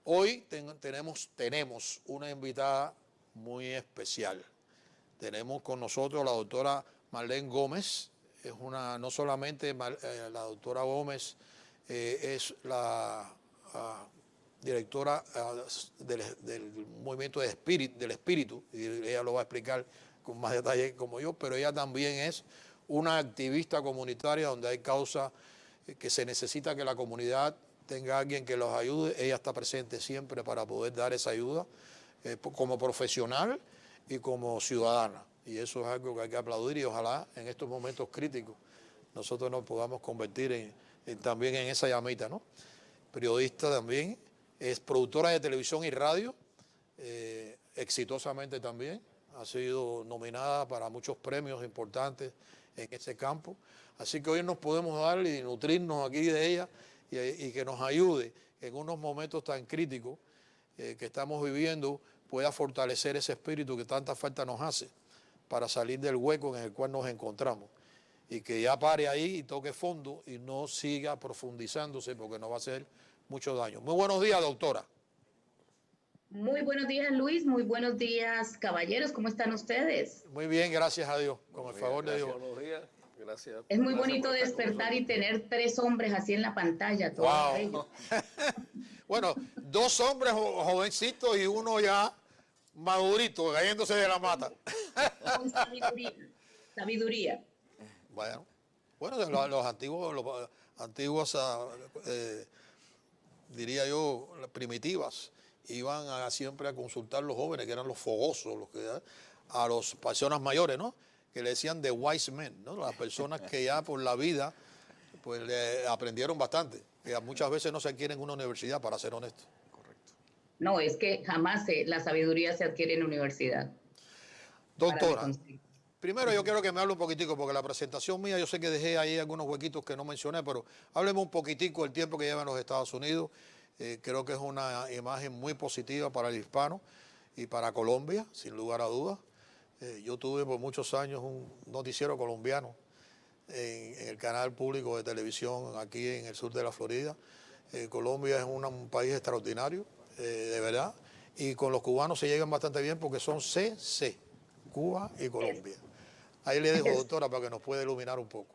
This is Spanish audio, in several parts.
Hoy tenemos una invitada muy especial. Tenemos con nosotros la doctora Marlene Gómez. Es una, no solamente la doctora Gómez es la directora del movimiento del espíritu, y ella lo va a explicar con más detalle como yo, pero ella también es una activista comunitaria donde hay causas que se necesita que la comunidad tenga alguien que los ayude. Ella está presente siempre para poder dar esa ayuda como profesional y como ciudadana. Y eso es algo que hay que aplaudir y ojalá en estos momentos críticos nosotros nos podamos convertir también en esa llamita, ¿no? Periodista también, es productora de televisión y radio, exitosamente también. Ha sido nominada para muchos premios importantes en ese campo. Así que hoy nos podemos dar y nutrirnos aquí de ella y que nos ayude en unos momentos tan críticos que estamos viviendo, pueda fortalecer ese espíritu que tanta falta nos hace para salir del hueco en el cual nos encontramos. Y que ya pare ahí y toque fondo y no siga profundizándose porque nos va a hacer mucho daño. Muy buenos días, doctora. Muy buenos días, Luis. Muy buenos días, caballeros. ¿Cómo están ustedes? Muy bien, gracias a Dios. Con el favor de Dios. Buenos días. Gracias. Es muy bonito despertar y tener 3 hombres así en la pantalla. Wow. Bueno, 2 hombres jovencitos y uno ya madurito, cayéndose de la mata. Con sabiduría. Sabiduría. Bueno, los antiguos, diría yo, primitivas, iban siempre a consultar los jóvenes, que eran los fogosos, a las personas mayores, ¿no? Que le decían the wise men, ¿no? Las personas que ya por la vida pues le aprendieron bastante, que muchas veces no se adquieren en una universidad, para ser honesto. Correcto. No, es que jamás la sabiduría se adquiere en universidad. Doctora, primero yo quiero que me hable un poquitico, porque la presentación mía, yo sé que dejé ahí algunos huequitos que no mencioné, pero hábleme un poquitico del tiempo que lleva en los Estados Unidos. Creo que es una imagen muy positiva para el hispano y para Colombia, sin lugar a dudas. Yo tuve por muchos años un noticiero colombiano en el canal público de televisión aquí en el sur de la Florida. Colombia es un país extraordinario, de verdad, y con los cubanos se llegan bastante bien porque son CC, Cuba y Colombia. Ahí le dejo, doctora, para que nos pueda iluminar un poco.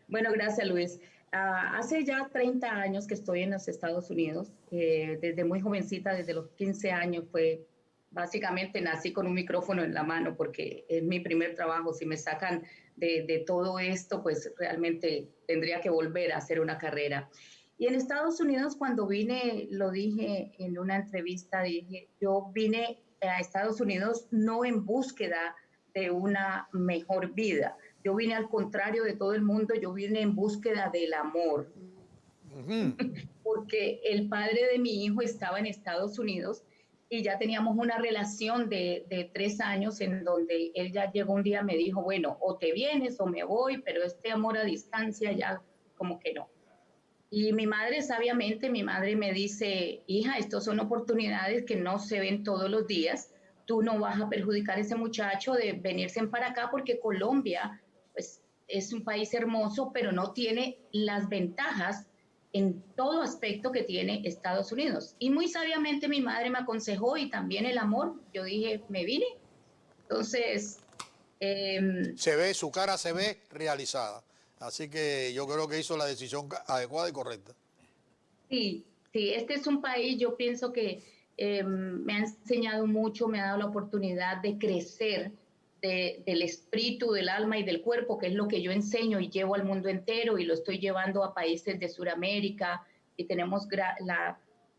Bueno, gracias, Luis. Hace ya 30 años que estoy en los Estados Unidos. Desde muy jovencita, desde los 15 años, básicamente nací con un micrófono en la mano porque es mi primer trabajo. Si me sacan de todo esto, pues realmente tendría que volver a hacer una carrera. Y en Estados Unidos, cuando vine, lo dije en una entrevista, dije, yo vine a Estados Unidos no en búsqueda de una mejor vida. Yo vine al contrario de todo el mundo, yo vine en búsqueda del amor. Porque el padre de mi hijo estaba en Estados Unidos y ya teníamos una relación de 3 años en donde él ya llegó un día, me dijo, bueno, o te vienes o me voy, pero este amor a distancia ya como que no. Y mi madre, sabiamente, mi madre me dice, hija, estas son oportunidades que no se ven todos los días, tú no vas a perjudicar a ese muchacho de venirse para acá porque Colombia, pues, es un país hermoso, pero no tiene las ventajas en todo aspecto que tiene Estados Unidos. Y muy sabiamente mi madre me aconsejó y también el amor, yo dije, me vine. Entonces... su cara se ve realizada. Así que yo creo que hizo la decisión adecuada y correcta. Sí, sí, este es un país, yo pienso que me ha enseñado mucho, me ha dado la oportunidad de crecer del espíritu, del alma y del cuerpo, que es lo que yo enseño y llevo al mundo entero y lo estoy llevando a países de Sudamérica y tenemos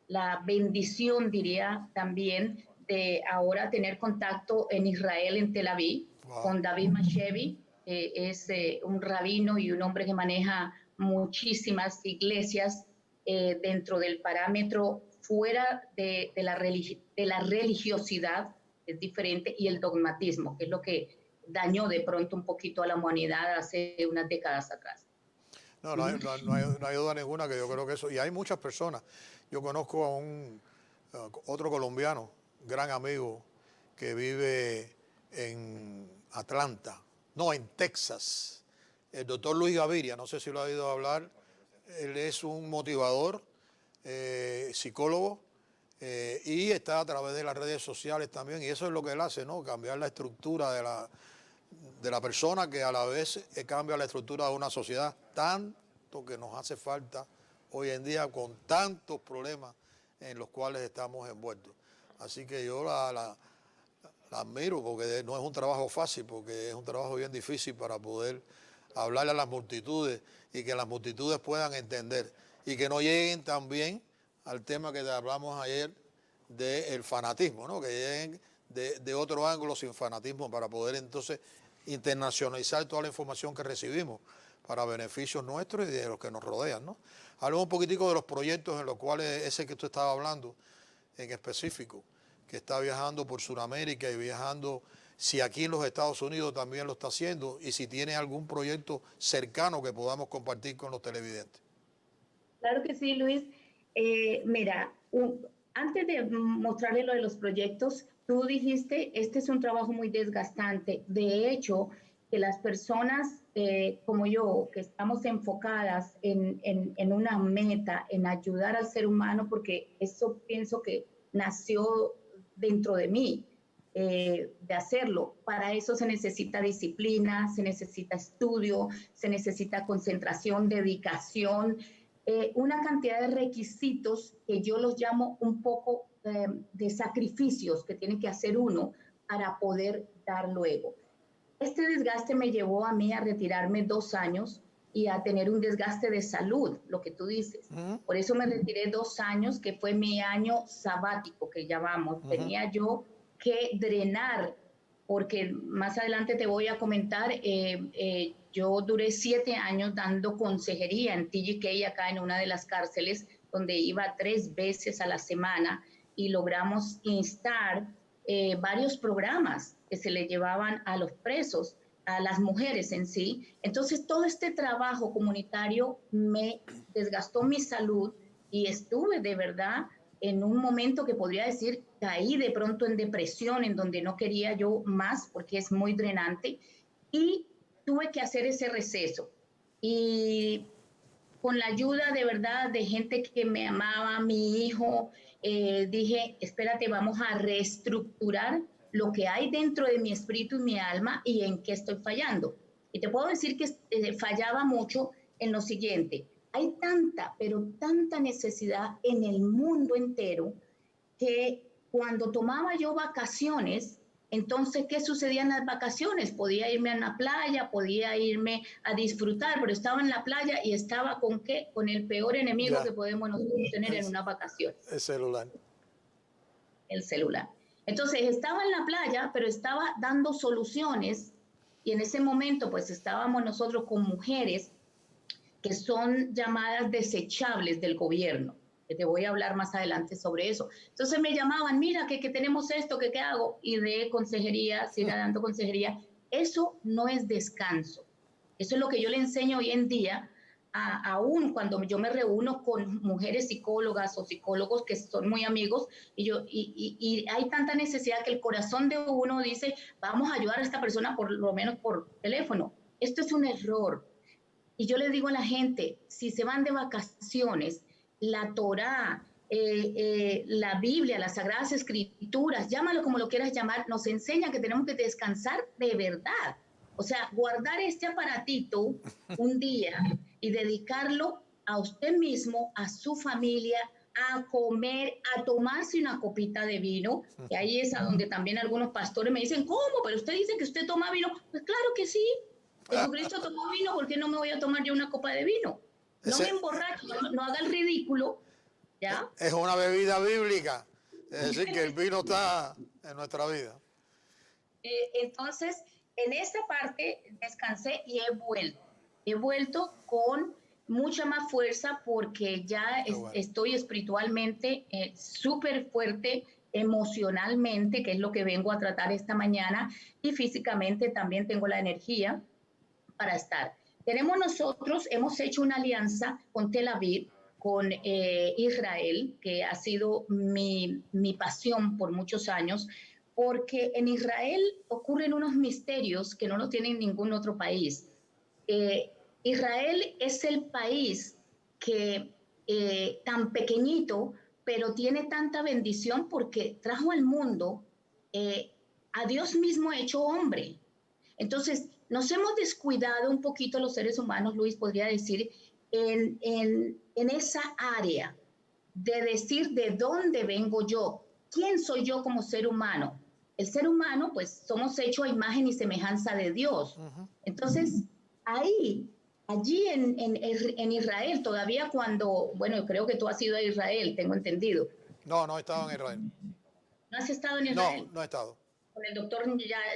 la bendición, diría también, de ahora tener contacto en Israel, en Tel Aviv, con David Mashevi, es un rabino y un hombre que maneja muchísimas iglesias dentro del parámetro fuera de la religiosidad, es diferente, y el dogmatismo, que es lo que dañó de pronto un poquito a la humanidad hace unas décadas atrás. No hay duda ninguna que yo creo que eso, y hay muchas personas. Yo conozco a otro colombiano, gran amigo, que vive en Atlanta, no, en Texas, el doctor Luis Gaviria, no sé si lo ha oído hablar. Él es un motivador, psicólogo, y está a través de las redes sociales también, y eso es lo que él hace, ¿no? Cambiar la estructura de la persona, que a la vez cambia la estructura de una sociedad, tanto que nos hace falta hoy en día con tantos problemas en los cuales estamos envueltos. Así que yo la admiro, porque no es un trabajo fácil, porque es un trabajo bien difícil para poder hablarle a las multitudes y que las multitudes puedan entender y que no lleguen también al tema que hablamos ayer del fanatismo, ¿no? Que lleguen de otro ángulo sin fanatismo, para poder entonces internacionalizar toda la información que recibimos para beneficios nuestros y de los que nos rodean, ¿no? Hablemos un poquitico de los proyectos en los cuales ese que tú estabas hablando en específico, que está viajando por Sudamérica y viajando, si aquí en los Estados Unidos también lo está haciendo, y si tiene algún proyecto cercano que podamos compartir con los televidentes. Claro que sí, Luis. Mira, antes de mostrarle lo de los proyectos, tú dijiste, este es un trabajo muy desgastante. De hecho, que las personas como yo, que estamos enfocadas en una meta, en ayudar al ser humano, porque eso pienso que nació dentro de mí, de hacerlo. Para eso se necesita disciplina, se necesita estudio, se necesita concentración, dedicación, una cantidad de requisitos que yo los llamo un poco de sacrificios que tiene que hacer uno para poder dar luego. Este desgaste me llevó a mí a retirarme 2 años y a tener un desgaste de salud, lo que tú dices. Por eso me retiré 2 años, que fue mi año sabático, que llamamos. Tenía yo que drenar, porque más adelante te voy a comentar, yo duré 7 años dando consejería en TGK, acá en una de las cárceles, donde iba 3 veces a la semana, y logramos instar varios programas que se le llevaban a los presos, a las mujeres en sí. Entonces, todo este trabajo comunitario me desgastó mi salud y estuve de verdad en un momento que podría decir, caí de pronto en depresión, en donde no quería yo más porque es muy drenante, y tuve que hacer ese receso. Y con la ayuda de verdad de gente que me amaba, mi hijo, dije, espérate, vamos a reestructurar lo que hay dentro de mi espíritu y mi alma y en qué estoy fallando. Y te puedo decir que fallaba mucho en lo siguiente. Hay tanta, pero tanta necesidad en el mundo entero que cuando tomaba yo vacaciones, entonces, ¿qué sucedía en las vacaciones? Podía irme a una playa, podía irme a disfrutar, pero estaba en la playa y estaba ¿con qué? Con el peor enemigo que podemos nosotros tener en una vacación. El celular. El celular. Entonces, estaba en la playa, pero estaba dando soluciones, y en ese momento, pues, estábamos nosotros con mujeres que son llamadas desechables del gobierno, que te voy a hablar más adelante sobre eso. Entonces me llamaban, mira, que tenemos esto, que qué hago, y de consejería, siga dando consejería. Eso no es descanso. Eso es lo que yo le enseño hoy en día, aún cuando yo me reúno con mujeres psicólogas o psicólogos que son muy amigos, y hay tanta necesidad que el corazón de uno dice, vamos a ayudar a esta persona por lo menos por teléfono. Esto es un error. Y yo le digo a la gente, si se van de vacaciones, la Torá, la Biblia, las Sagradas Escrituras, llámalo como lo quieras llamar, nos enseña que tenemos que descansar de verdad. O sea, guardar este aparatito un día y dedicarlo a usted mismo, a su familia, a comer, a tomarse una copita de vino, y ahí es a donde también algunos pastores me dicen, ¿cómo? Pero usted dice que usted toma vino. Pues claro que sí. Jesucristo tomó vino, ¿por qué no me voy a tomar yo una copa de vino? No me emborracho, no haga el ridículo, ¿ya? Es una bebida bíblica, es decir, que el vino está en nuestra vida. Entonces, en esta parte descansé y he vuelto con mucha más fuerza porque ya estoy espiritualmente súper fuerte, emocionalmente, que es lo que vengo a tratar esta mañana, y físicamente también tengo la energía para estar. Hemos hecho una alianza con Tel Aviv, con Israel, que ha sido mi pasión por muchos años, porque en Israel ocurren unos misterios que no lo tienen ningún otro país. Israel es el país que tan pequeñito pero tiene tanta bendición porque trajo al mundo a Dios mismo hecho hombre. Entonces, nos hemos descuidado un poquito los seres humanos, Luis, podría decir, en esa área de decir de dónde vengo yo, quién soy yo como ser humano. El ser humano, pues, somos hechos a imagen y semejanza de Dios. Entonces, allí en Israel, todavía cuando, bueno, creo que tú has ido a Israel, tengo entendido. No, no he estado en Israel. ¿No has estado en Israel? No, no he estado. Con el doctor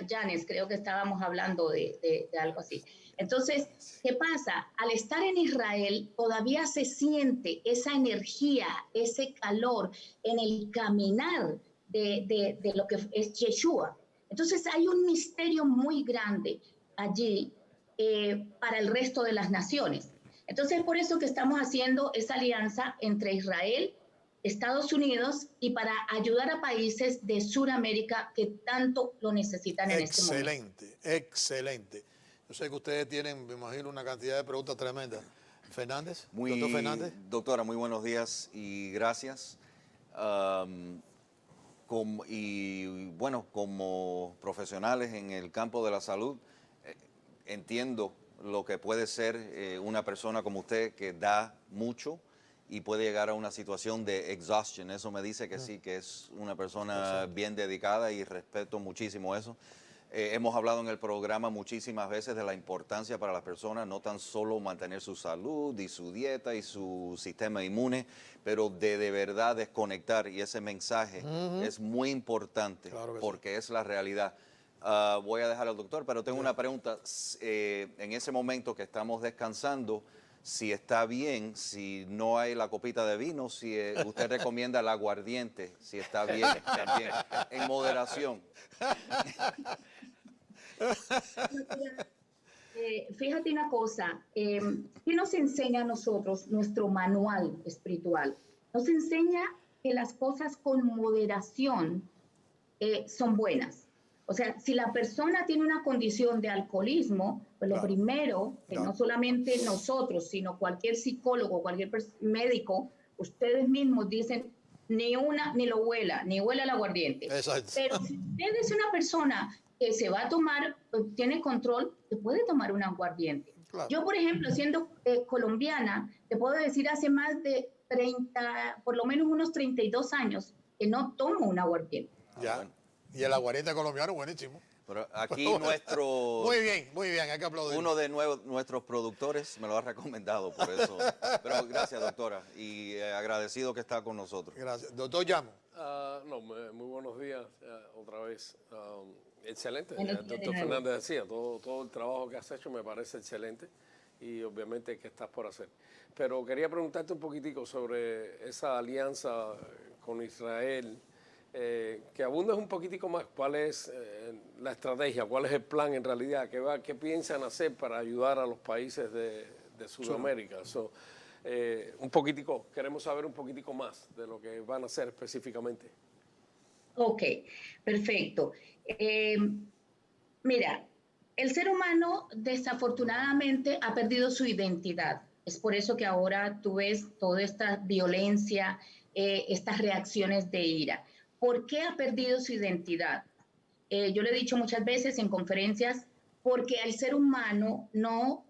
Yanes, creo que estábamos hablando de algo así. Entonces, ¿qué pasa? Al estar en Israel, todavía se siente esa energía, ese calor en el caminar de lo que es Yeshua. Entonces, hay un misterio muy grande allí para el resto de las naciones. Entonces, por eso que estamos haciendo esa alianza entre Israel, Estados Unidos y para ayudar a países de Sudamérica que tanto lo necesitan en este momento. Excelente, excelente. Yo sé que ustedes tienen, me imagino, una cantidad de preguntas tremendas. Fernández, doctor Fernández. Doctora, muy buenos días y gracias. Como profesionales en el campo de la salud, entiendo lo que puede ser una persona como usted que da mucho y puede llegar a una situación de exhaustion. Eso me dice que sí, que es una persona bien dedicada y respeto muchísimo eso. Hemos hablado en el programa muchísimas veces de la importancia para las personas, no tan solo mantener su salud y su dieta y su sistema inmune, pero de verdad desconectar. Y ese mensaje es muy importante, claro porque es la realidad. Voy a dejar al doctor, pero tengo una pregunta. En ese momento que estamos descansando, si está bien, si no hay la copita de vino, si usted recomienda el aguardiente, si está bien también, en moderación. Fíjate una cosa, ¿qué nos enseña a nosotros nuestro manual espiritual? Nos enseña que las cosas con moderación son buenas. O sea, si la persona tiene una condición de alcoholismo, pues lo primero, que no solamente nosotros, sino cualquier psicólogo, cualquier médico, ustedes mismos dicen, ni lo huela, ni huela el aguardiente. Exacto. Pero si usted es una persona que se va a tomar, tiene control, se puede tomar un aguardiente. Claro. Yo, por ejemplo, siendo colombiana, te puedo decir hace más de 30, por lo menos unos 32 años, que no tomo un aguardiente. Ya. Bueno. Y el aguardiente colombiano, buenísimo. Pero aquí nuestro... Muy bien, hay que aplaudir. Uno de nuestros productores me lo ha recomendado, por eso. Pero gracias, doctora, y agradecido que está con nosotros. Gracias. Doctor Llamo. Muy buenos días otra vez. Excelente. El doctor Fernández decía, todo el trabajo que has hecho me parece excelente y obviamente que estás por hacer. Pero quería preguntarte un poquitico sobre esa alianza con Israel, que abundes un poquitico más. ¿Cuál es la estrategia? ¿Cuál es el plan en realidad? ¿Qué piensan hacer para ayudar a los países de Sudamérica? Un poquitico, queremos saber un poquitico más de lo que van a hacer específicamente. Ok, perfecto. Mira, el ser humano desafortunadamente ha perdido su identidad. Es por eso que ahora tú ves toda esta violencia, estas reacciones de ira. ¿Por qué ha perdido su identidad? Yo lo he dicho muchas veces en conferencias, porque al ser humano no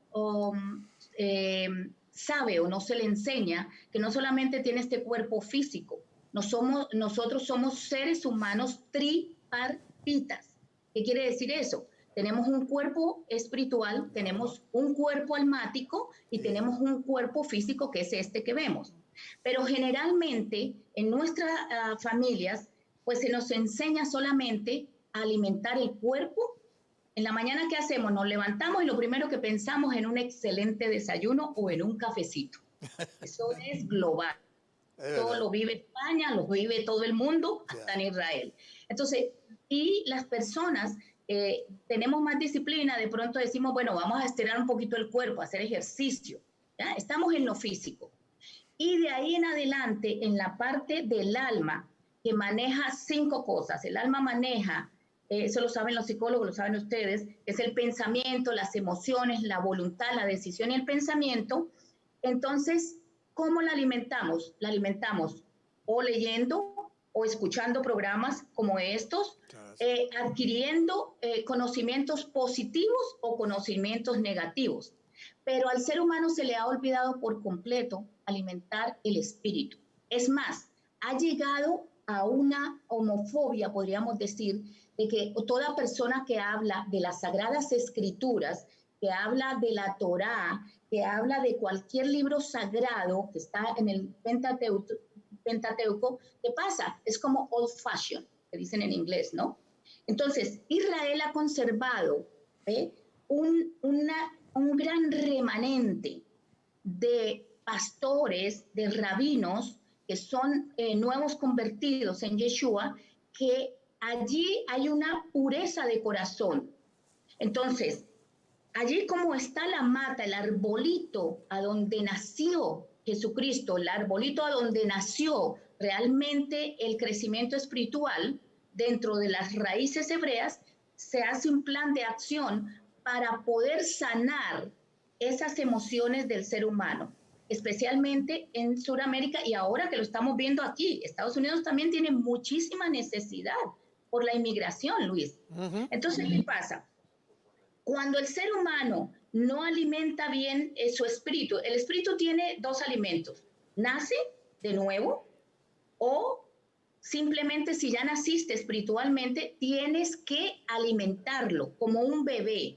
sabe o no se le enseña que no solamente tiene este cuerpo físico, nosotros somos seres humanos tripartitas. ¿Qué quiere decir eso? Tenemos un cuerpo espiritual, tenemos un cuerpo almático y tenemos un cuerpo físico que es este que vemos. Pero generalmente en nuestras familias, pues se nos enseña solamente a alimentar el cuerpo. En la mañana, ¿qué hacemos? Nos levantamos y lo primero que pensamos en un excelente desayuno o en un cafecito. Eso es global. Todo lo vive España, lo vive todo el mundo, hasta en Israel. Entonces, y las personas tenemos más disciplina, de pronto decimos, bueno, vamos a estirar un poquito el cuerpo, hacer ejercicio. ¿Ya? Estamos en lo físico. Y de ahí en adelante, en la parte del alma, que maneja 5 cosas. El alma maneja, eso lo saben los psicólogos, lo saben ustedes, es el pensamiento, las emociones, la voluntad, la decisión y el pensamiento. Entonces, ¿cómo la alimentamos? La alimentamos o leyendo o escuchando programas como estos, adquiriendo conocimientos positivos o conocimientos negativos. Pero al ser humano se le ha olvidado por completo alimentar el espíritu. Es más, ha llegado a una homofobia, podríamos decir, de que toda persona que habla de las Sagradas Escrituras, que habla de la Torá, que habla de cualquier libro sagrado que está en el Pentateuco, ¿qué pasa? Es como old fashioned, que dicen en inglés, ¿no? Entonces, Israel ha conservado un gran remanente de pastores, de rabinos, que son nuevos convertidos en Yeshua, que allí hay una pureza de corazón. Entonces, allí como está la mata, el arbolito a donde nació Jesucristo, el arbolito a donde nació realmente el crecimiento espiritual dentro de las raíces hebreas, se hace un plan de acción para poder sanar esas emociones del ser humano, especialmente en Sudamérica y ahora que lo estamos viendo aquí. Estados Unidos también tiene muchísima necesidad por la inmigración, Luis. Entonces, ¿qué pasa? Cuando el ser humano no alimenta bien su espíritu, el espíritu tiene dos alimentos: nace de nuevo, o simplemente si ya naciste espiritualmente, tienes que alimentarlo como un bebé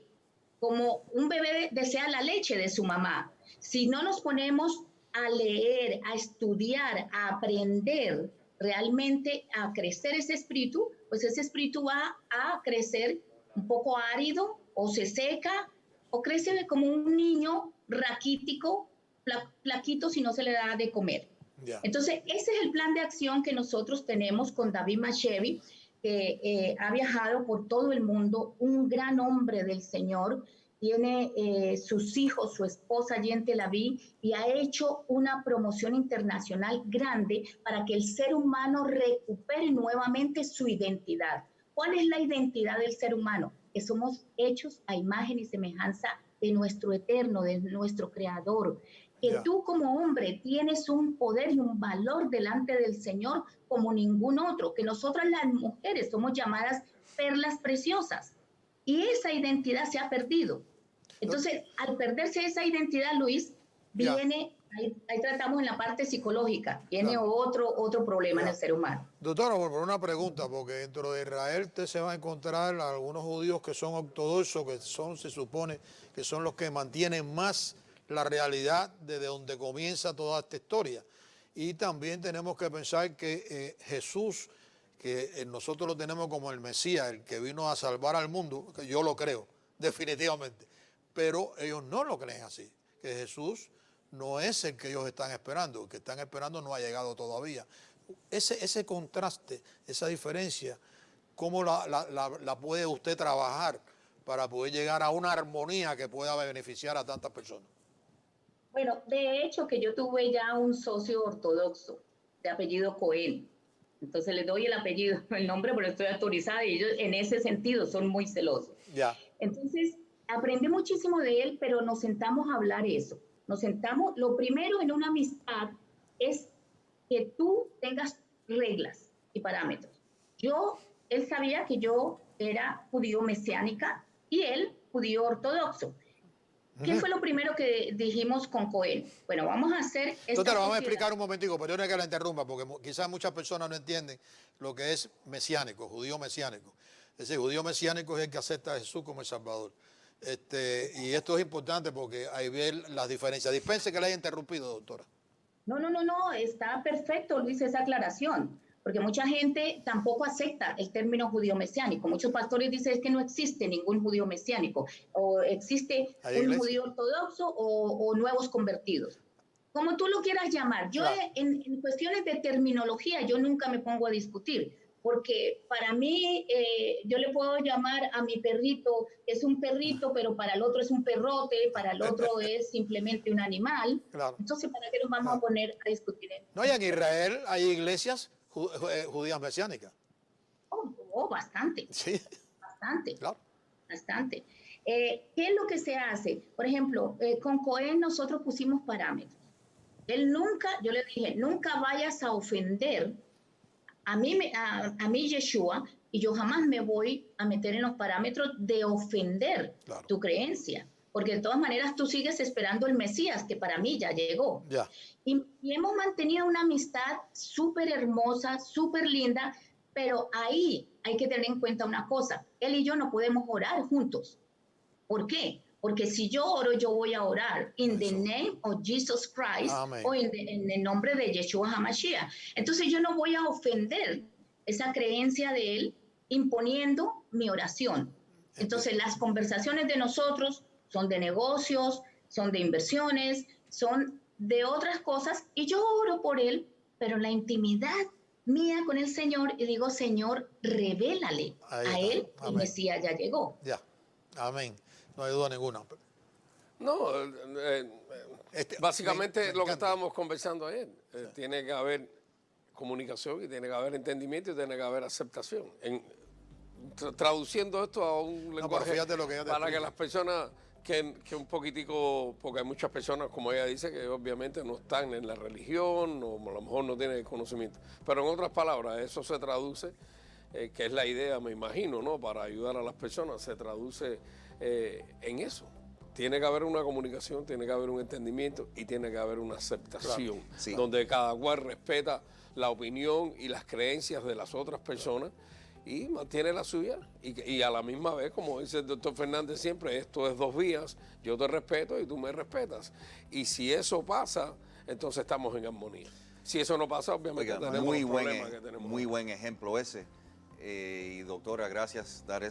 desea la leche de su mamá. Si no nos ponemos a leer, a estudiar, a aprender realmente a crecer ese espíritu, pues ese espíritu va a crecer un poco árido, o se seca, o crece como un niño raquítico, plaquito, si no se le da de comer. Yeah. Entonces, ese es el plan de acción que nosotros tenemos con David Mashevi, que ha viajado por todo el mundo, un gran hombre del Señor, tiene sus hijos, su esposa allí en Tel Aviv, y ha hecho una promoción internacional grande para que el ser humano recupere nuevamente su identidad. ¿Cuál es la identidad del ser humano? Que somos hechos a imagen y semejanza de nuestro eterno, de nuestro creador. Que tú como hombre tienes un poder y un valor delante del Señor como ningún otro, que nosotras las mujeres somos llamadas perlas preciosas, y esa identidad se ha perdido. Entonces, al perderse esa identidad, Luis, viene, ahí tratamos en la parte psicológica, viene otro problema en el ser humano. Doctora, por una pregunta, porque dentro de Israel usted se va a encontrar algunos judíos que son ortodoxos, que son, se supone, que son los que mantienen más la realidad desde donde comienza toda esta historia. Y también tenemos que pensar que Jesús, que nosotros lo tenemos como el Mesías, el que vino a salvar al mundo, que yo lo creo, definitivamente, pero ellos no lo creen así, que Jesús no es el que ellos están esperando, el que están esperando no ha llegado todavía. Ese contraste, esa diferencia, ¿cómo la puede usted trabajar para poder llegar a una armonía que pueda beneficiar a tantas personas? Bueno, de hecho que yo tuve ya un socio ortodoxo de apellido Cohen. Entonces le doy el apellido, el nombre, pero estoy autorizada y ellos en ese sentido son muy celosos. Ya. Entonces aprendí muchísimo de él, pero nos sentamos a hablar eso. Nos sentamos, lo primero en una amistad es que tú tengas reglas y parámetros. Él sabía que yo era judío mesiánica y él judío ortodoxo. ¿Qué fue lo primero que dijimos con Cohen? Bueno, vamos a hacer... Doctora, vamos a explicar un momentico, perdone que la interrumpa, porque quizás muchas personas no entienden lo que es mesiánico, judío mesiánico. Es decir, judío mesiánico es el que acepta a Jesús como el Salvador. Y esto es importante porque ahí ven las diferencias. Dispense que la haya interrumpido, doctora. No, está perfecto, Luis, esa aclaración, porque mucha gente tampoco acepta el término judío mesiánico. Muchos pastores dicen que no existe ningún judío mesiánico, o existe un judío ortodoxo o nuevos convertidos. Como tú lo quieras llamar. Yo en cuestiones de terminología yo nunca me pongo a discutir, porque para mí yo le puedo llamar a mi perrito, es un perrito, pero para el otro es un perrote, para el otro es simplemente un animal. Claro. Entonces, ¿para qué nos vamos a poner a discutir? No, y en Israel hay iglesias judías mesiánicas. Bastante. Sí. Bastante. Claro. Bastante. ¿Qué es lo que se hace? Por ejemplo, con Cohen nosotros pusimos parámetros. Él nunca, yo le dije, nunca vayas a ofender a mí Yeshua, y yo jamás me voy a meter en los parámetros de ofender tu creencia, porque de todas maneras tú sigues esperando el Mesías, que para mí ya llegó. Y hemos mantenido una amistad súper hermosa, súper linda, pero ahí hay que tener en cuenta una cosa, él y yo no podemos orar juntos. ¿Por qué? Porque si yo oro, yo voy a orar in the name of Jesus Christ, o en el nombre de Yeshua HaMashiach. Entonces yo no voy a ofender esa creencia de él imponiendo mi oración. Entonces las conversaciones de nosotros son de negocios, son de inversiones, son de otras cosas, y yo oro por él, pero la intimidad mía con el Señor, y digo, Señor, revélale a él, el Mesías ya llegó. Ya, amén. No hay duda ninguna. No, básicamente lo que estábamos conversando ayer. Tiene que haber comunicación y tiene que haber entendimiento y tiene que haber aceptación. Traduciendo esto a un lenguaje para que las personas que un poquitico, porque hay muchas personas, como ella dice, que obviamente no están en la religión o a lo mejor no tienen el conocimiento. Pero en otras palabras, eso se traduce, que es la idea, me imagino, ¿no? Para ayudar a las personas, se traduce en eso. Tiene que haber una comunicación, tiene que haber un entendimiento y tiene que haber una aceptación, donde cada cual respeta la opinión y las creencias de las otras personas y mantiene la suya. Y a la misma vez, como dice el doctor Fernández siempre, esto es dos vías, yo te respeto y tú me respetas. Y si eso pasa, entonces estamos en armonía. Si eso no pasa, obviamente tenemos un problema que tenemos. Muy buen ejemplo ese. Y doctora, gracias dar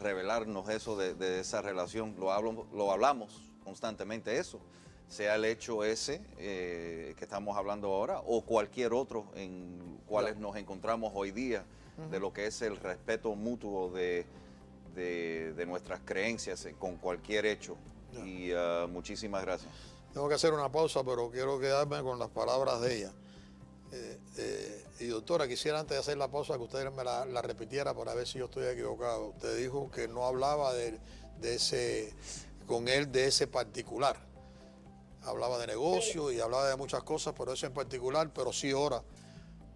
revelarnos eso de esa relación. Lo hablamos constantemente eso, sea el hecho ese que estamos hablando ahora o cualquier otro en cuales nos encontramos hoy día, de lo que es el respeto mutuo de nuestras creencias con cualquier hecho. Y muchísimas gracias. Tengo que hacer una pausa, pero quiero quedarme con las palabras de ella. Y doctora, quisiera antes de hacer la pausa que usted me la repitiera para ver si yo estoy equivocado. Usted dijo que no hablaba con él de ese particular. Hablaba de negocio y hablaba de muchas cosas, pero ese en particular, pero sí ora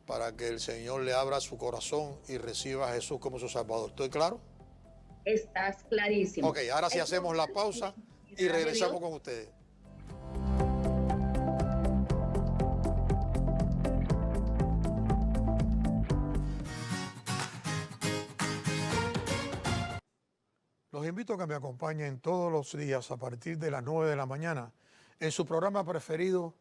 para que el Señor le abra su corazón y reciba a Jesús como su Salvador. ¿Estoy claro? Estás clarísimo. Ok, ahora sí hacemos la pausa y regresamos con ustedes. Los invito a que me acompañen todos los días a partir de las 9 de la mañana en su programa preferido,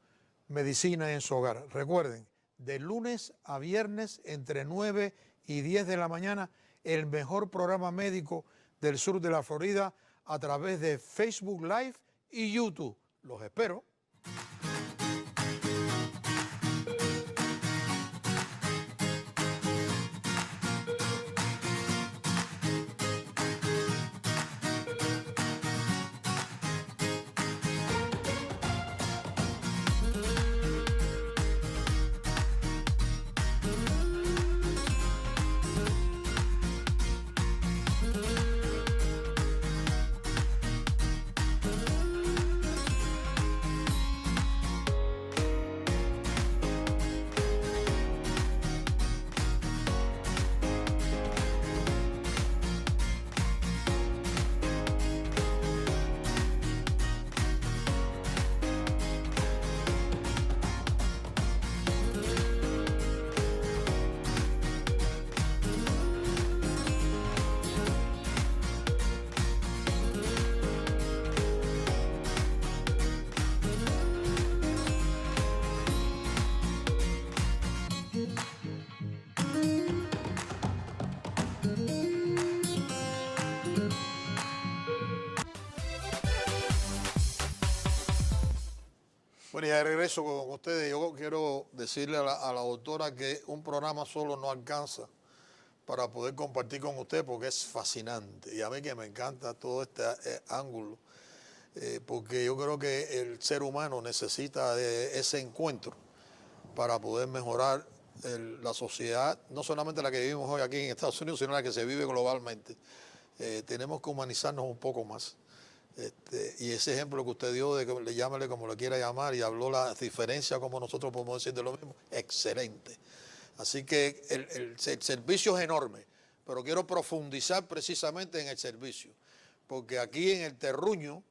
Medicina en su Hogar. Recuerden, de lunes a viernes entre 9 y 10 de la mañana, el mejor programa médico del sur de la Florida a través de Facebook Live y YouTube. Los espero. Bueno, y de regreso con ustedes, yo quiero decirle a la doctora que un programa solo no alcanza para poder compartir con usted porque es fascinante. Y a mí que me encanta todo este ángulo, porque yo creo que el ser humano necesita de ese encuentro para poder mejorar la sociedad, no solamente la que vivimos hoy aquí en Estados Unidos, sino la que se vive globalmente. Tenemos que humanizarnos un poco más. Y ese ejemplo que usted dio de que le llámale como le quiera llamar y habló la diferencia como nosotros podemos decir de lo mismo, excelente. Así que el servicio es enorme, pero quiero profundizar precisamente en el servicio, porque aquí en el terruño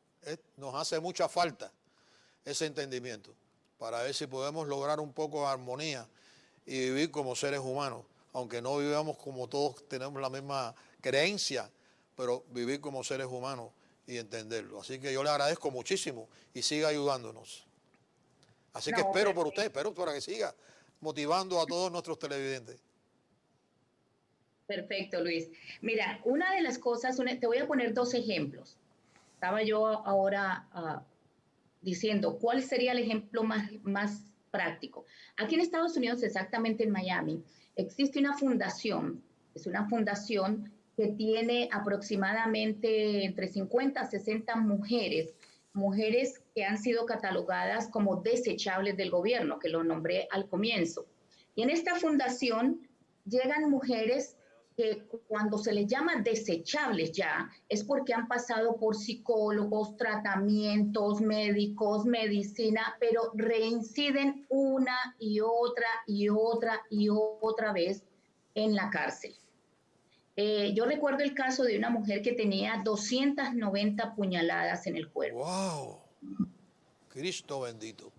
nos hace mucha falta ese entendimiento para ver si podemos lograr un poco de armonía y vivir como seres humanos, aunque no vivamos como todos tenemos la misma creencia, pero vivir como seres humanos y entenderlo. Así que yo le agradezco muchísimo y siga ayudándonos. Así que espero por usted, espero para que siga motivando a todos nuestros televidentes. Perfecto, Luis. Mira, una de las cosas, te voy a poner 2 ejemplos. Estaba yo ahora diciendo cuál sería el ejemplo más práctico. Aquí en Estados Unidos, exactamente en Miami, existe una fundación, es una fundación que tiene aproximadamente entre 50 a 60 mujeres que han sido catalogadas como desechables del gobierno, que lo nombré al comienzo. Y en esta fundación llegan mujeres que cuando se les llama desechables ya, es porque han pasado por psicólogos, tratamientos médicos, medicina, pero reinciden una y otra y otra y otra vez en la cárcel. Yo recuerdo el caso de una mujer que tenía 290 puñaladas en el cuerpo. ¡Wow! Cristo bendito.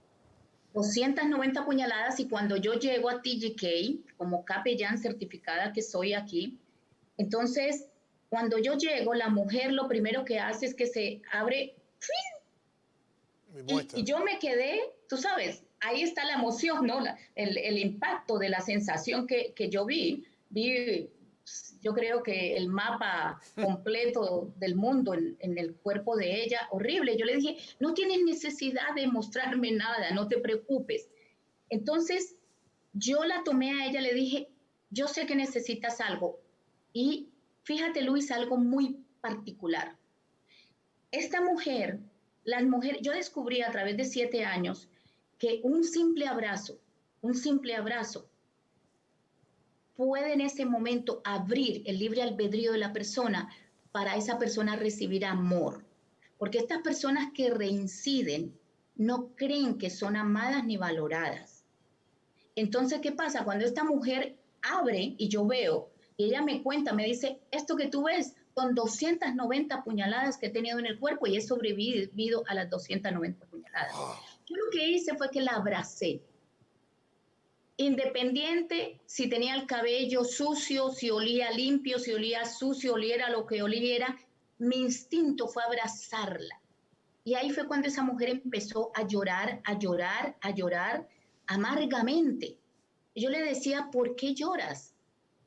290 puñaladas, y cuando yo llego a TGK, como capellán certificada que soy aquí, entonces, cuando yo llego, la mujer lo primero que hace es que se abre, y yo me quedé, tú sabes, ahí está la emoción, ¿no? El impacto de la sensación que yo vi, yo creo que el mapa completo del mundo en el cuerpo de ella, horrible. Yo le dije, no tienes necesidad de mostrarme nada, no te preocupes. Entonces, yo la tomé a ella, le dije, yo sé que necesitas algo. Y fíjate, Luis, algo muy particular. Esta mujer, yo descubrí a través de 7 años que un simple abrazo puede en ese momento abrir el libre albedrío de la persona para esa persona recibir amor. Porque estas personas que reinciden no creen que son amadas ni valoradas. Entonces, ¿qué pasa? Cuando esta mujer abre y yo veo, y ella me cuenta, me dice, esto que tú ves son 290 puñaladas que he tenido en el cuerpo y he sobrevivido a las 290 puñaladas. Wow. Yo lo que hice fue que la abracé. Independiente si tenía el cabello sucio, si olía limpio, si olía sucio, oliera lo que oliera, mi instinto fue abrazarla. Y ahí fue cuando esa mujer empezó a llorar, a llorar, a llorar amargamente. Y yo le decía, ¿por qué lloras?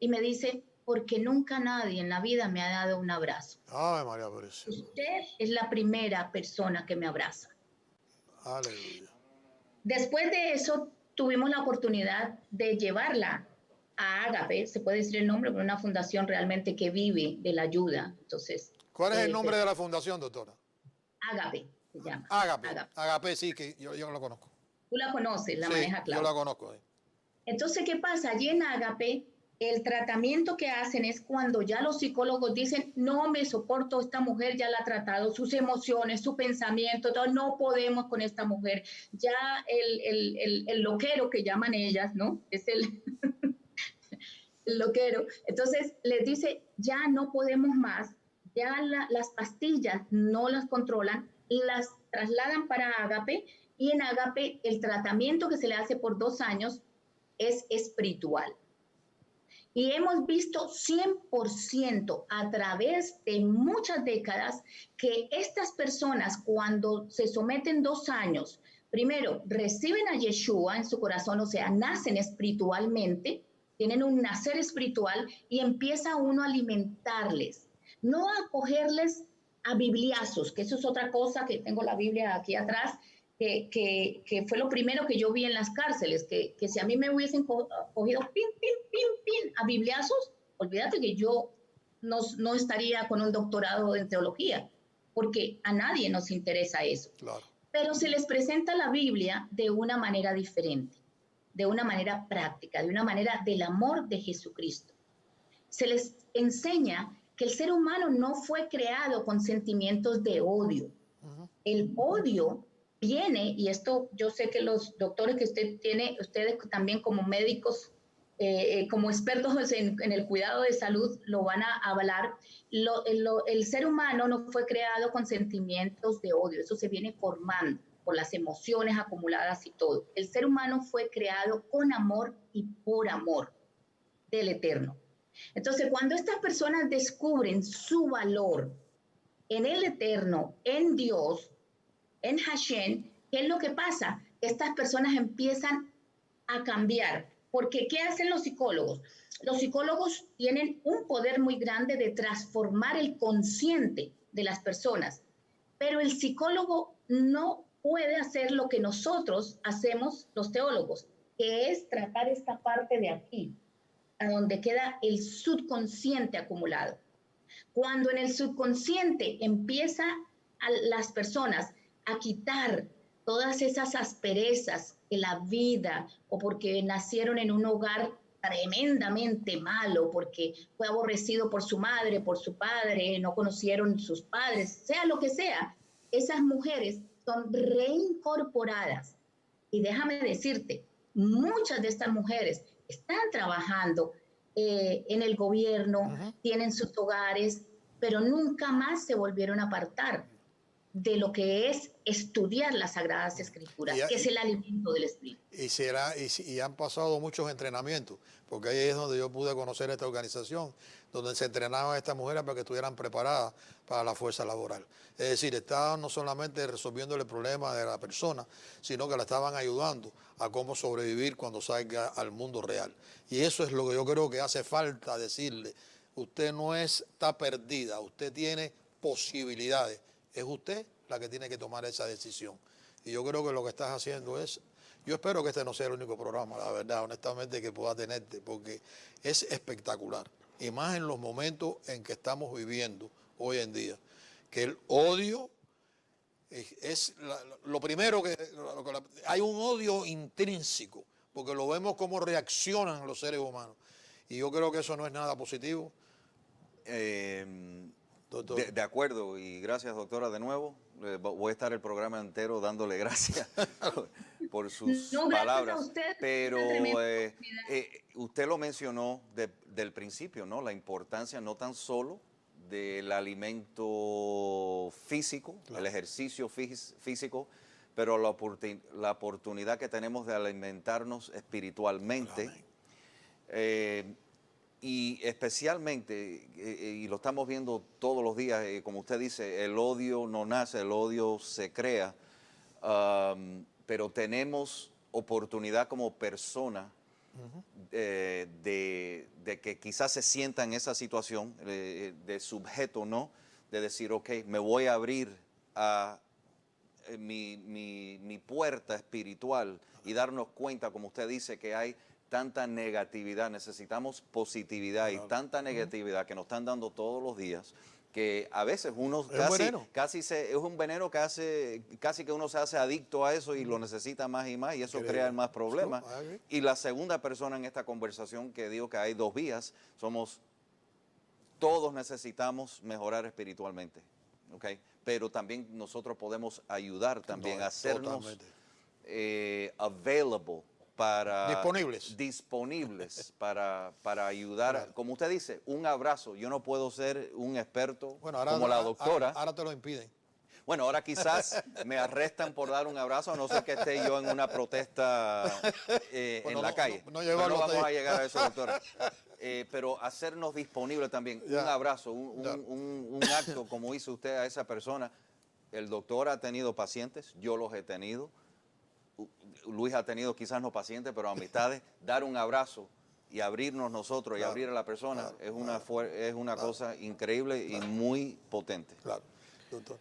Y me dice, porque nunca nadie en la vida me ha dado un abrazo. Ay, María Preciosa. Usted es la primera persona que me abraza. Aleluya. Después de eso, tuvimos la oportunidad de llevarla a Ágape, se puede decir el nombre, pero una fundación realmente que vive de la ayuda. Entonces, ¿cuál es el nombre de la fundación, doctora? Ágape se llama. Ágape, sí, que yo lo conozco. Tú la conoces, la sí, maneja Claudia. Yo la conozco. Entonces, ¿qué pasa? Allí en Ágape, el tratamiento que hacen es cuando ya los psicólogos dicen, no me soporto, esta mujer ya la ha tratado, sus emociones, su pensamiento, todo, no podemos con esta mujer. Ya el loquero que llaman ellas, ¿no? Es el loquero. Entonces, les dice, ya no podemos más, ya las pastillas no las controlan, las trasladan para Ágape, y en Ágape el tratamiento que se le hace por 2 años es espiritual. Y hemos visto 100% a través de muchas décadas que estas personas, cuando se someten 2 años, primero reciben a Yeshua en su corazón, o sea, nacen espiritualmente, tienen un nacer espiritual, y empieza uno a alimentarles, no a cogerles a bibliazos, que eso es otra cosa, que tengo la Biblia aquí atrás, que fue lo primero que yo vi en las cárceles, que si a mí me hubiesen cogido a bibliazos, olvídate que yo no estaría con un doctorado en teología, porque a nadie nos interesa eso. Claro. Pero se les presenta la Biblia de una manera diferente, de una manera práctica, de una manera del amor de Jesucristo. Se les enseña que el ser humano no fue creado con sentimientos de odio. El odio viene, y esto yo sé que los doctores que usted tiene, ustedes también como médicos, como expertos en el cuidado de salud, lo van a avalar. El ser humano no fue creado con sentimientos de odio, eso se viene formando por las emociones acumuladas y todo. El ser humano fue creado con amor y por amor del Eterno. Entonces, cuando estas personas descubren su valor en el Eterno, en Dios, en Hashem, ¿qué es lo que pasa? Estas personas empiezan a cambiar. Porque, ¿qué hacen los psicólogos? Los psicólogos tienen un poder muy grande de transformar el consciente de las personas, pero el psicólogo no puede hacer lo que nosotros hacemos los teólogos, que es tratar esta parte de aquí, a donde queda el subconsciente acumulado. Cuando en el subconsciente empieza a las personas a quitar todas esas asperezas que la vida, o porque nacieron en un hogar tremendamente malo, porque fue aborrecido por su madre, por su padre, no conocieron sus padres, sea lo que sea, esas mujeres son reincorporadas. Y déjame decirte, muchas de estas mujeres están trabajando en el gobierno, tienen sus hogares, pero nunca más se volvieron a apartar de lo que es estudiar las Sagradas Escrituras, que es el alimento del Espíritu. Y han pasado muchos entrenamientos, porque ahí es donde yo pude conocer esta organización, donde se entrenaban a estas mujeres para que estuvieran preparadas para la fuerza laboral. Es decir, estaban no solamente resolviendo el problema de la persona, sino que la estaban ayudando a cómo sobrevivir cuando salga al mundo real. Y eso es lo que yo creo que hace falta decirle. Usted no está perdida, usted tiene posibilidades. Es usted la que tiene que tomar esa decisión. Y yo creo que lo que estás haciendo es, yo espero que este no sea el único programa, la verdad, honestamente, que pueda tenerte, porque es espectacular. Y más en los momentos en que estamos viviendo hoy en día, que el odio es lo primero hay un odio intrínseco, porque lo vemos cómo reaccionan los seres humanos. Y yo creo que eso no es nada positivo. De acuerdo, y gracias, doctora, de nuevo. Voy a estar el programa entero dándole gracias por sus palabras. Usted, pero usted lo mencionó del principio, ¿no? La importancia no tan solo del alimento físico, claro, el ejercicio físico, pero la oportunidad que tenemos de alimentarnos espiritualmente. Y especialmente, y lo estamos viendo todos los días, como usted dice, el odio no nace, el odio se crea, pero tenemos oportunidad como persona de que quizás se sienta en esa situación de sujeto, ¿no? De decir, ok, me voy a abrir a mi puerta espiritual y darnos cuenta, como usted dice, que hay tanta negatividad, necesitamos positividad, y tanta negatividad que nos están dando todos los días, que a veces uno es un veneno que hace, casi que uno se hace adicto a eso y lo necesita más y más, y eso crea más problemas. Y la segunda persona en esta conversación que digo que hay dos vías, todos necesitamos mejorar espiritualmente, ¿ok? Pero también nosotros podemos ayudar también a hacernos available, disponibles para ayudar. Claro. Como usted dice, un abrazo. Yo no puedo ser un experto como la doctora. Ahora te lo impiden. Bueno, ahora quizás me arrestan por dar un abrazo, a no ser que esté yo en una protesta en la calle. No vamos a llegar a eso, doctora. Pero hacernos disponibles también. Un abrazo, un acto como hizo usted a esa persona. El doctor ha tenido pacientes, yo los he tenido. Luis ha tenido quizás no pacientes, pero amistades. Dar un abrazo y abrirnos nosotros y abrir a la persona es una cosa increíble y muy potente. Claro, doctor.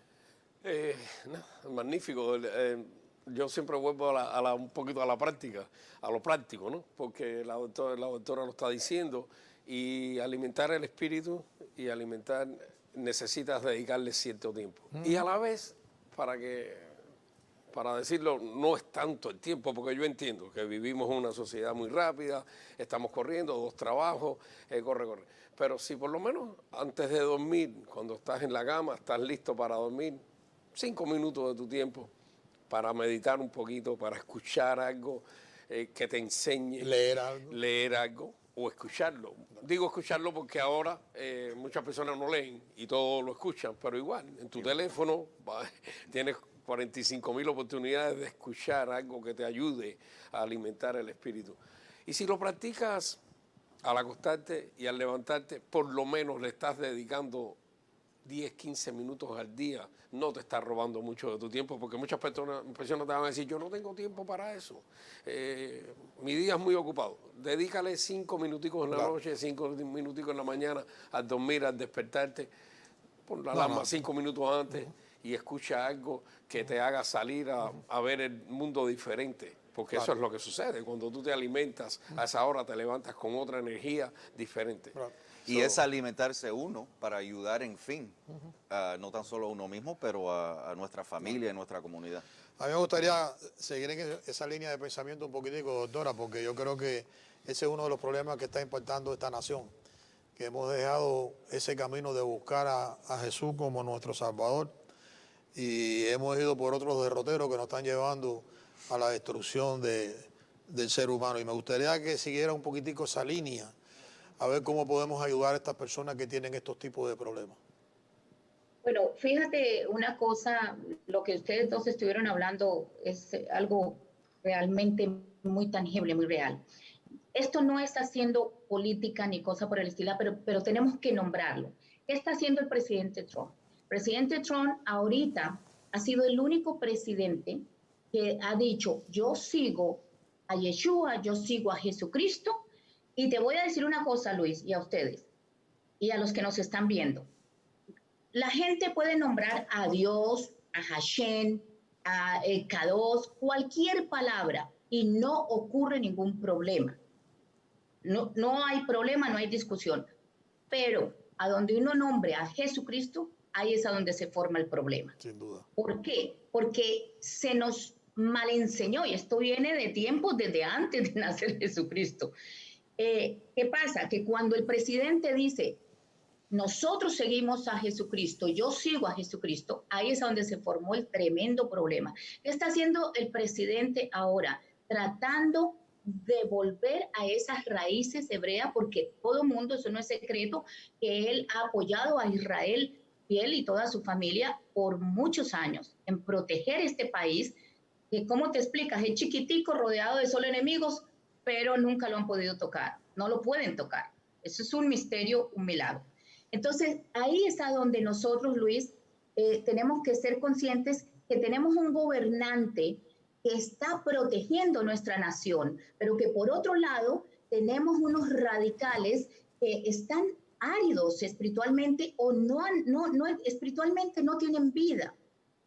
Magnífico. Yo siempre vuelvo un poquito a la práctica, a lo práctico, ¿no? Porque la doctora lo está diciendo, y alimentar el espíritu y necesitas dedicarle cierto tiempo. Y a la vez, para que para decirlo, no es tanto el tiempo, porque yo entiendo que vivimos en una sociedad muy rápida, estamos corriendo, 2 trabajos, corre. Pero si por lo menos antes de dormir, cuando estás en la cama, estás listo para dormir, 5 minutos de tu tiempo para meditar un poquito, para escuchar algo que te enseñe. Leer algo o escucharlo. Digo escucharlo porque ahora muchas personas no leen y todo lo escuchan, pero igual, en tu teléfono tienes 45.000 oportunidades de escuchar algo que te ayude a alimentar el espíritu. Y si lo practicas al acostarte y al levantarte, por lo menos le estás dedicando 10, 15 minutos al día, no te estás robando mucho de tu tiempo, porque muchas personas te van a decir, yo no tengo tiempo para eso, mi día es muy ocupado. Dedícale 5 minuticos en la noche, 5 minuticos en la mañana, al dormir, al despertarte, pon la alarma 5 minutos antes y escucha algo que te haga salir a ver el mundo diferente. Porque eso es lo que sucede. Cuando tú te alimentas, a esa hora te levantas con otra energía diferente. Y es alimentarse uno para ayudar, en fin, no tan solo a uno mismo, pero a nuestra familia, a nuestra comunidad. A mí me gustaría seguir en esa línea de pensamiento un poquitico, doctora, porque yo creo que ese es uno de los problemas que está impactando esta nación, que hemos dejado ese camino de buscar a Jesús como nuestro Salvador y hemos ido por otros derroteros que nos están llevando a la destrucción del ser humano. Y me gustaría que siguiera un poquitico esa línea, a ver cómo podemos ayudar a estas personas que tienen estos tipos de problemas. Bueno, fíjate una cosa, lo que ustedes dos estuvieron hablando es algo realmente muy tangible, muy real. Esto no está haciendo política ni cosa por el estilo, pero tenemos que nombrarlo. ¿Qué está haciendo el presidente Trump? El presidente Trump ahorita ha sido el único presidente que ha dicho, yo sigo a Yeshua, yo sigo a Jesucristo, y te voy a decir una cosa, Luis, y a ustedes, y a los que nos están viendo. La gente puede nombrar a Dios, a Hashem, a Kadosh, cualquier palabra, y no ocurre ningún problema. No hay problema, no hay discusión. Pero a donde uno nombre a Jesucristo, ahí es a donde se forma el problema. Sin duda. ¿Por qué? Porque se nos malenseñó, y esto viene de tiempos desde antes de nacer Jesucristo. ¿Qué pasa? Que cuando el presidente dice, nosotros seguimos a Jesucristo, yo sigo a Jesucristo, ahí es donde se formó el tremendo problema. ¿Qué está haciendo el presidente ahora? Tratando de volver a esas raíces hebreas, porque todo mundo, eso no es secreto, que él ha apoyado a Israel, él y toda su familia, por muchos años, en proteger este país, que, ¿cómo te explicas? Es chiquitico, rodeado de solo enemigos, pero nunca lo han podido tocar, no lo pueden tocar. Eso es un misterio, un milagro. Entonces, ahí es a donde nosotros, Luis, tenemos que ser conscientes que tenemos un gobernante que está protegiendo nuestra nación, pero que por otro lado tenemos unos radicales que están áridos espiritualmente o espiritualmente no tienen vida,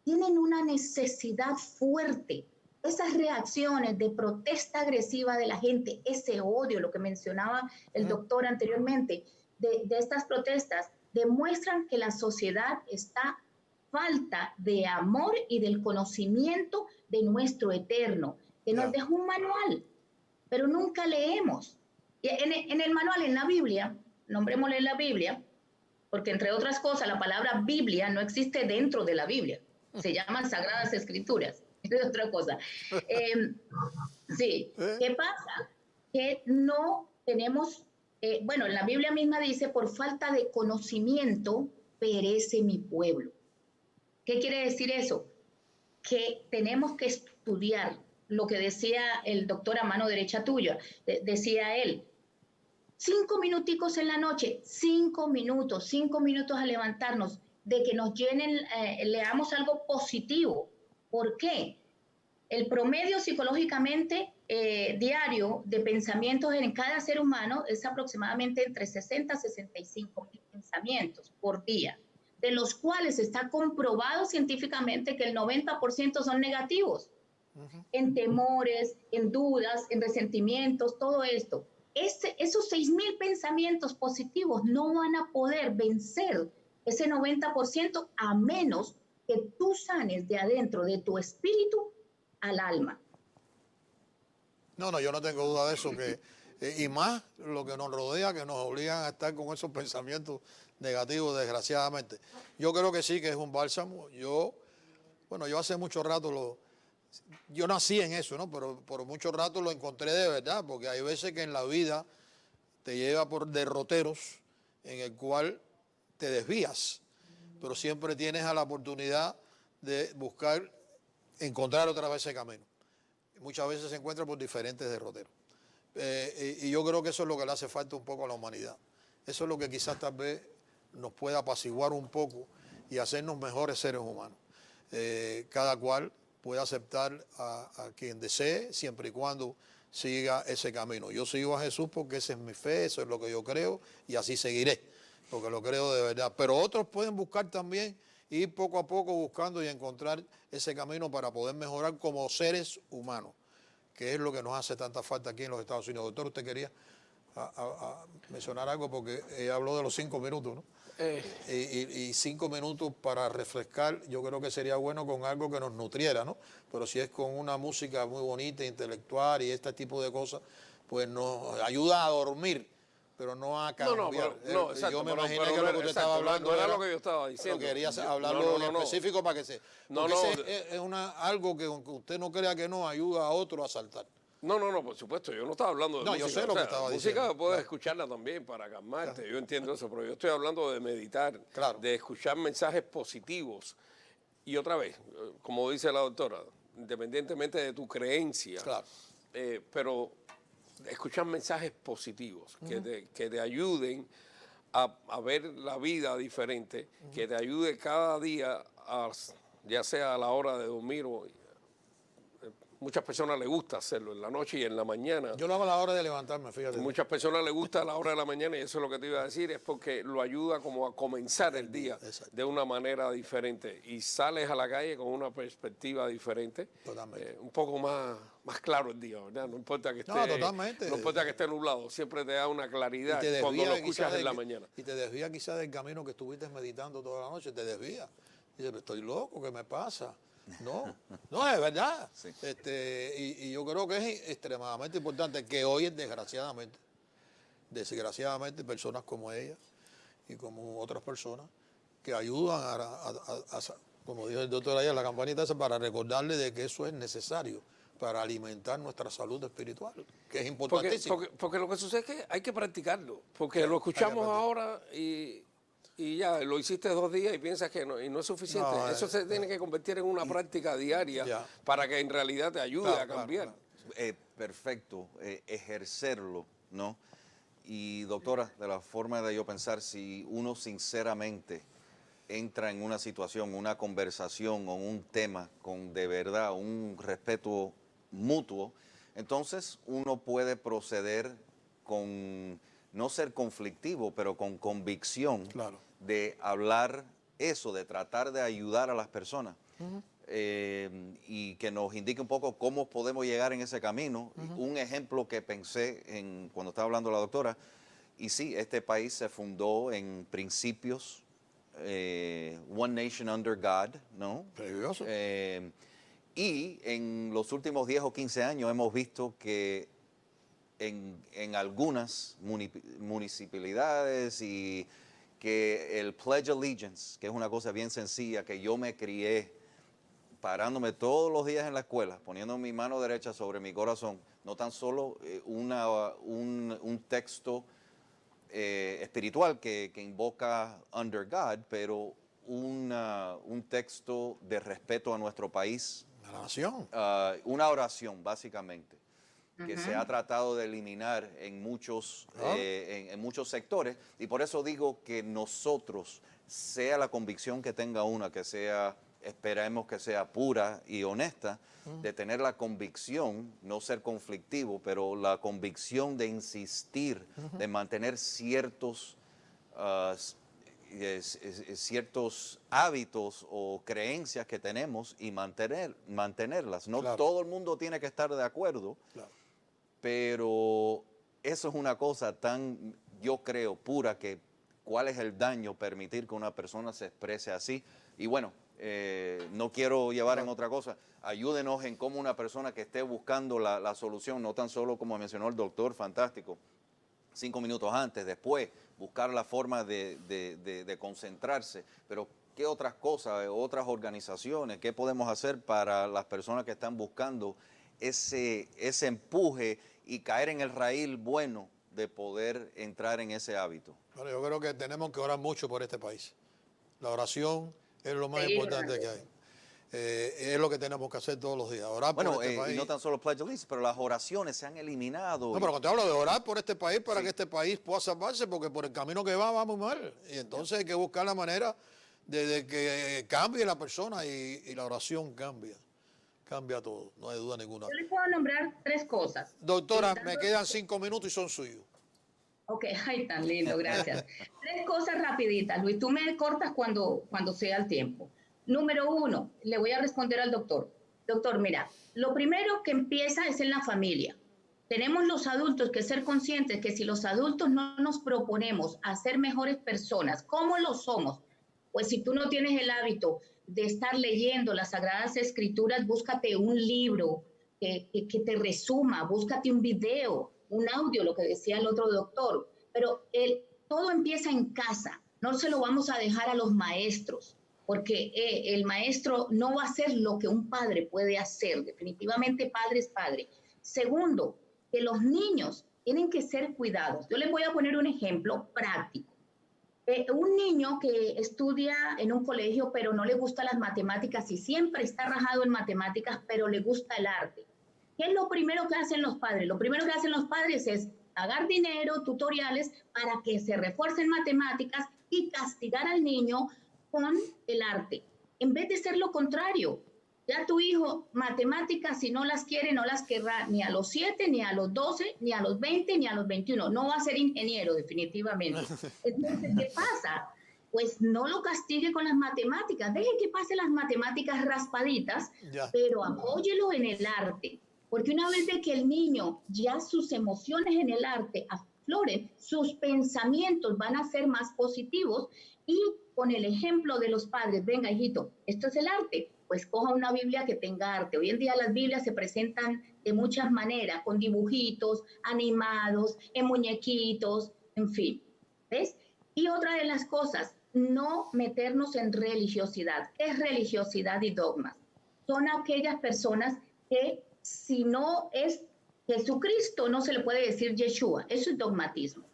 tienen una necesidad fuerte. Esas reacciones de protesta agresiva de la gente, ese odio, lo que mencionaba el doctor anteriormente, de estas protestas, demuestran que la sociedad está falta de amor y del conocimiento de nuestro eterno, que nos dejó un manual, pero nunca leemos. Y en el manual, en la Biblia, nombrémosle la Biblia, porque entre otras cosas la palabra Biblia no existe dentro de la Biblia, se llaman Sagradas Escrituras, es otra cosa. Sí, ¿qué pasa? Que no tenemos, bueno, la Biblia misma dice, por falta de conocimiento perece mi pueblo. ¿Qué quiere decir eso? Que tenemos que estudiar lo que decía el doctor a mano derecha tuya, decía él, 5 minuticos en la noche, 5 minutos a levantarnos, de que nos llenen, leamos algo positivo. ¿Por qué? El promedio psicológicamente diario de pensamientos en cada ser humano es aproximadamente entre 60 a 65 mil pensamientos por día, de los cuales está comprobado científicamente que el 90% son negativos, en temores, en dudas, en resentimientos, todo esto. Esos 6.000 pensamientos positivos no van a poder vencer ese 90% a menos que tú sanes de adentro de tu espíritu al alma. No, yo no tengo duda de eso, y más lo que nos rodea, que nos obligan a estar con esos pensamientos negativos, desgraciadamente. Yo creo que sí, que es un bálsamo. Yo hace mucho rato yo nací en eso, ¿no? Pero por mucho rato lo encontré de verdad, porque hay veces que en la vida te lleva por derroteros en el cual te desvías, pero siempre tienes a la oportunidad de encontrar otra vez ese camino. Muchas veces se encuentra por diferentes derroteros. Y yo creo que eso es lo que le hace falta un poco a la humanidad. Eso es lo que quizás tal vez nos pueda apaciguar un poco y hacernos mejores seres humanos. Cada cual puede aceptar a quien desee, siempre y cuando siga ese camino. Yo sigo a Jesús porque esa es mi fe, eso es lo que yo creo, y así seguiré, porque lo creo de verdad. Pero otros pueden buscar también, ir poco a poco buscando y encontrar ese camino para poder mejorar como seres humanos, que es lo que nos hace tanta falta aquí en los Estados Unidos. Doctor, usted quería mencionar algo porque ella habló de los 5 minutos, ¿no? Y 5 minutos para refrescar, yo creo que sería bueno con algo que nos nutriera, ¿no? Pero si es con una música muy bonita, intelectual y este tipo de cosas, pues nos ayuda a dormir, pero no a cambiar. Exacto, yo me imaginé que lo que usted estaba hablando no era lo que yo estaba diciendo. Pero quería hablarlo en específico para que se... Es algo que aunque usted no crea que no, ayuda a otro a saltar. No, por supuesto, yo no estaba hablando de música. Yo sé lo que estaba diciendo. Música puedes escucharla también para calmarte, yo entiendo eso, pero yo estoy hablando de meditar, de escuchar mensajes positivos. Y otra vez, como dice la doctora, independientemente de tu creencia, pero escuchar mensajes positivos que te ayuden a ver la vida diferente, que te ayude cada día, ya sea a la hora de dormir o... Muchas personas les gusta hacerlo en la noche y en la mañana. Yo lo hago a la hora de levantarme, fíjate. Muchas personas les gusta a la hora de la mañana y eso es lo que te iba a decir, es porque lo ayuda como a comenzar el día de una manera diferente y sales a la calle con una perspectiva diferente. Totalmente. Un poco más claro el día, ¿verdad? No importa que esté, totalmente. No importa que esté nublado, siempre te da una claridad cuando lo escuchas en la mañana. Y te desvía quizás del camino que estuviste meditando toda la noche, te desvía. Y dices, estoy loco, ¿qué me pasa? No, es verdad. Sí. Y yo creo que es extremadamente importante que hoy, desgraciadamente, personas como ella y como otras personas que ayudan como dijo el doctor ayer, la campanita esa, para recordarle de que eso es necesario para alimentar nuestra salud espiritual, que es importantísimo. Porque lo que sucede es que hay que practicarlo, porque lo escuchamos ahora y ya lo hiciste 2 días y piensas que no es suficiente. Eso se tiene que convertir en una práctica diaria para que en realidad te ayude a cambiar. Perfecto, ejercerlo, ¿no? Y doctora, de la forma de yo pensar, si uno sinceramente entra en una situación, una conversación o un tema con de verdad un respeto mutuo, entonces uno puede proceder con, no ser conflictivo, pero con convicción de hablar eso, de tratar de ayudar a las personas. Y que nos indique un poco cómo podemos llegar en ese camino. Un ejemplo que pensé cuando estaba hablando la doctora, y sí, este país se fundó en principios, One Nation Under God, ¿no? Y en los últimos 10 o 15 años hemos visto que en algunas municipalidades y que el Pledge Allegiance, que es una cosa bien sencilla, que yo me crié parándome todos los días en la escuela, poniendo mi mano derecha sobre mi corazón, no tan solo un texto espiritual que invoca under God, pero un texto de respeto a nuestro país. Una oración. Una oración, básicamente, que se ha tratado de eliminar en muchos sectores. Y por eso digo que nosotros, sea la convicción que tenga una, que sea, esperemos que sea pura y honesta, de tener la convicción, no ser conflictivo, pero la convicción de insistir, de mantener ciertos hábitos o creencias que tenemos y mantenerlas. No todo el mundo tiene que estar de acuerdo, pero eso es una cosa tan, yo creo, pura, que cuál es el daño permitir que una persona se exprese así, Y bueno, no quiero llevar en otra cosa. Ayúdenos en cómo una persona que esté buscando la solución, no tan solo como mencionó el doctor, fantástico, 5 minutos antes, después, buscar la forma de concentrarse, pero ¿qué otras cosas, otras organizaciones, qué podemos hacer para las personas que están buscando ese empuje y caer en el raíl bueno de poder entrar en ese hábito? Bueno, yo creo que tenemos que orar mucho por este país. La oración es lo más importante que hay. Es lo que tenemos que hacer todos los días, orar por este país. Y no tan solo Pledge Allegiance, pero las oraciones se han eliminado. No, pero cuando te hablo de orar por este país para que este país pueda salvarse, porque por el camino que va muy mal. Y entonces hay que buscar la manera de que cambie la persona y la oración cambia todo, no hay duda ninguna. Yo le puedo nombrar 3 cosas. Doctora, me quedan 5 minutos y son suyos. Ok, ay, tan lindo, gracias. 3 cosas rapiditas, Luis, tú me cortas cuando sea el tiempo. Número 1, le voy a responder al doctor. Doctor, mira, lo primero que empieza es en la familia. Tenemos los adultos que ser conscientes que si los adultos no nos proponemos a ser mejores personas, ¿cómo lo somos? Pues si tú no tienes el hábito de estar leyendo las Sagradas Escrituras, búscate un libro que te resuma, búscate un video, un audio, lo que decía el otro doctor. Pero todo empieza en casa, no se lo vamos a dejar a los maestros, porque el maestro no va a hacer lo que un padre puede hacer. Definitivamente padre es padre. Segundo, que los niños tienen que ser cuidados. Yo les voy a poner un ejemplo práctico. Un niño que estudia en un colegio pero no le gustan las matemáticas y siempre está rajado en matemáticas pero le gusta el arte. ¿Qué es lo primero que hacen los padres? Lo primero que hacen los padres es pagar dinero, tutoriales para que se refuercen matemáticas y castigar al niño con el arte, en vez de ser lo contrario. Ya tu hijo, matemáticas, si no las quiere, no las querrá ni a los 7, ni a los 12, ni a los 20, ni a los 21. No va a ser ingeniero, definitivamente. Entonces, ¿qué pasa? Pues no lo castigue con las matemáticas. Deje que pase las matemáticas raspaditas, pero apóyelo en el arte. Porque una vez de que el niño ya sus emociones en el arte afloren, sus pensamientos van a ser más positivos y con el ejemplo de los padres, venga hijito, esto es el arte, pues coja una Biblia que tenga arte. Hoy en día las Biblias se presentan de muchas maneras, con dibujitos, animados, en muñequitos, en fin, ¿ves? Y otra de las cosas, no meternos en religiosidad. ¿Qué es religiosidad y dogmas? Son aquellas personas que si no es Jesucristo, no se le puede decir Yeshua, eso es dogmatismo.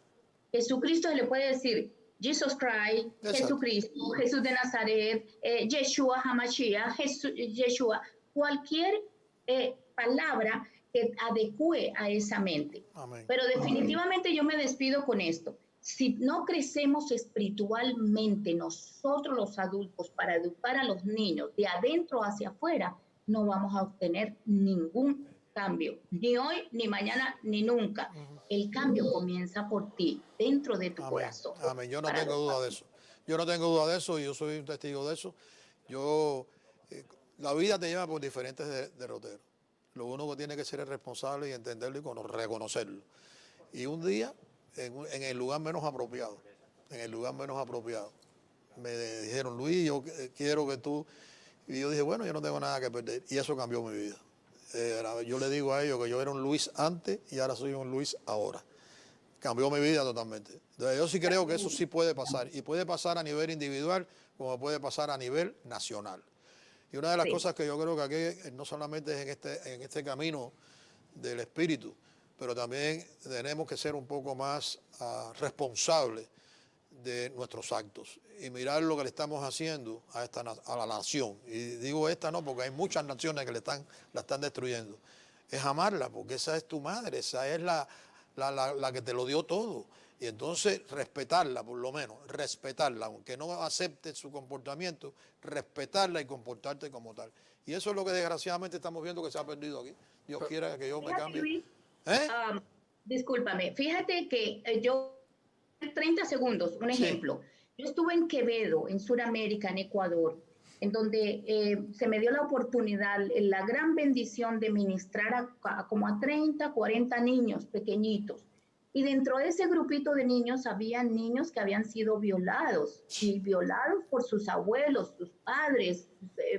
Jesucristo se le puede decir Jesus Christ, Jesucristo, Jesús de Nazaret, Yeshua HaMashiach, Yeshua, cualquier palabra que adecue a esa mente. Amén. Pero definitivamente yo me despido con esto. Si no crecemos espiritualmente nosotros los adultos para educar a los niños de adentro hacia afuera, no vamos a obtener ningún cambio, ni hoy, ni mañana, ni nunca. El cambio comienza por ti, dentro de tu corazón. Amén, yo no tengo duda de eso. Yo no tengo duda de eso y yo soy un testigo de eso. La vida te lleva por diferentes derroteros. Lo único que tiene que ser es responsable y entenderlo y reconocerlo. Y un día, en el lugar menos apropiado, me dijeron, Luis, yo quiero que tú... Y yo dije, bueno, yo no tengo nada que perder. Y eso cambió mi vida. Yo le digo a ellos que yo era un Luis antes y ahora soy un Luis ahora. Cambió mi vida totalmente. Entonces, yo sí creo que eso sí puede pasar. Y puede pasar a nivel individual como puede pasar a nivel nacional. Y una de las cosas que yo creo que aquí no solamente es en este camino del espíritu, pero también tenemos que ser un poco más responsables de nuestros actos y mirar lo que le estamos haciendo a la nación. Y digo esta no, porque hay muchas naciones que la están destruyendo. Es amarla, porque esa es tu madre, esa es la que te lo dio todo. Y entonces respetarla, por lo menos, respetarla, aunque no aceptes su comportamiento, respetarla y comportarte como tal. Y eso es lo que desgraciadamente estamos viendo que se ha perdido aquí. Dios quiera que yo me cambie. Luis, discúlpame, fíjate que yo 30 segundos, un ejemplo. Yo estuve en Quevedo, en Sudamérica, en Ecuador, en donde se me dio la oportunidad, la gran bendición de ministrar a como a 30, 40 niños pequeñitos. Y dentro de ese grupito de niños había niños que habían sido violados, y violados por sus abuelos, sus padres,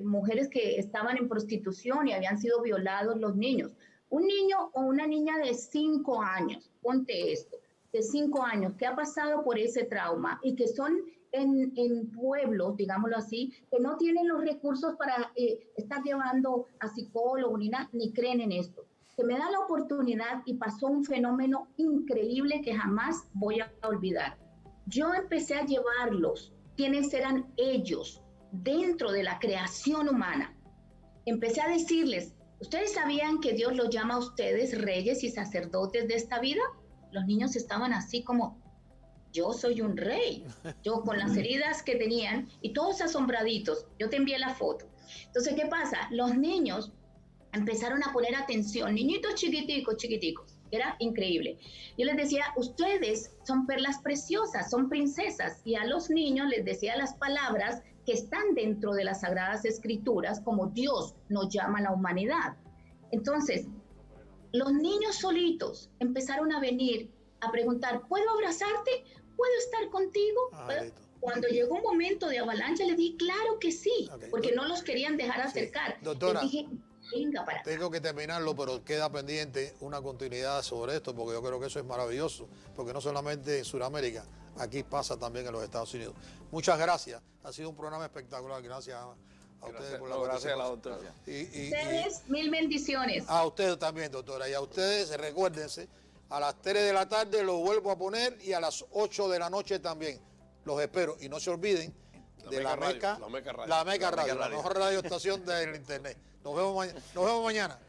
mujeres que estaban en prostitución y habían sido violados los niños. Un niño o una niña de 5 años, ponte esto, de 5 años, que ha pasado por ese trauma y que son en pueblos, digámoslo así, que no tienen los recursos para estar llevando a psicólogos ni creen en esto. Se me da la oportunidad y pasó un fenómeno increíble que jamás voy a olvidar. Yo empecé a llevarlos, quienes eran ellos, dentro de la creación humana. Empecé a decirles, ¿ustedes sabían que Dios los llama a ustedes reyes y sacerdotes de esta vida? Los niños estaban así como, yo soy un rey, yo con las heridas que tenían y todos asombraditos. Yo te envié la foto. Entonces, ¿qué pasa? Los niños empezaron a poner atención, niñitos chiquiticos, era increíble. Yo les decía, ustedes son perlas preciosas, son princesas, y a los niños les decía las palabras que están dentro de las Sagradas Escrituras, como Dios nos llama a la humanidad. Entonces, los niños solitos empezaron a venir a preguntar, ¿puedo abrazarte? ¿Puedo estar contigo? Cuando llegó un momento de avalancha, les dije, claro que sí, porque no los querían dejar acercar. Doctora, les dije, venga para acá. Tengo que terminarlo, pero queda pendiente una continuidad sobre esto, porque yo creo que eso es maravilloso, porque no solamente en Sudamérica, aquí pasa también en los Estados Unidos. Muchas gracias, ha sido un programa espectacular, gracias a ustedes por la gracias a la doctora. Ustedes, mil bendiciones. A ustedes también, doctora, y a ustedes, recuérdense, a las 3 de la tarde lo vuelvo a poner y a las 8 de la noche también. Los espero, y no se olviden de la Meca Radio, la mejor radioestación del internet. Nos vemos mañana.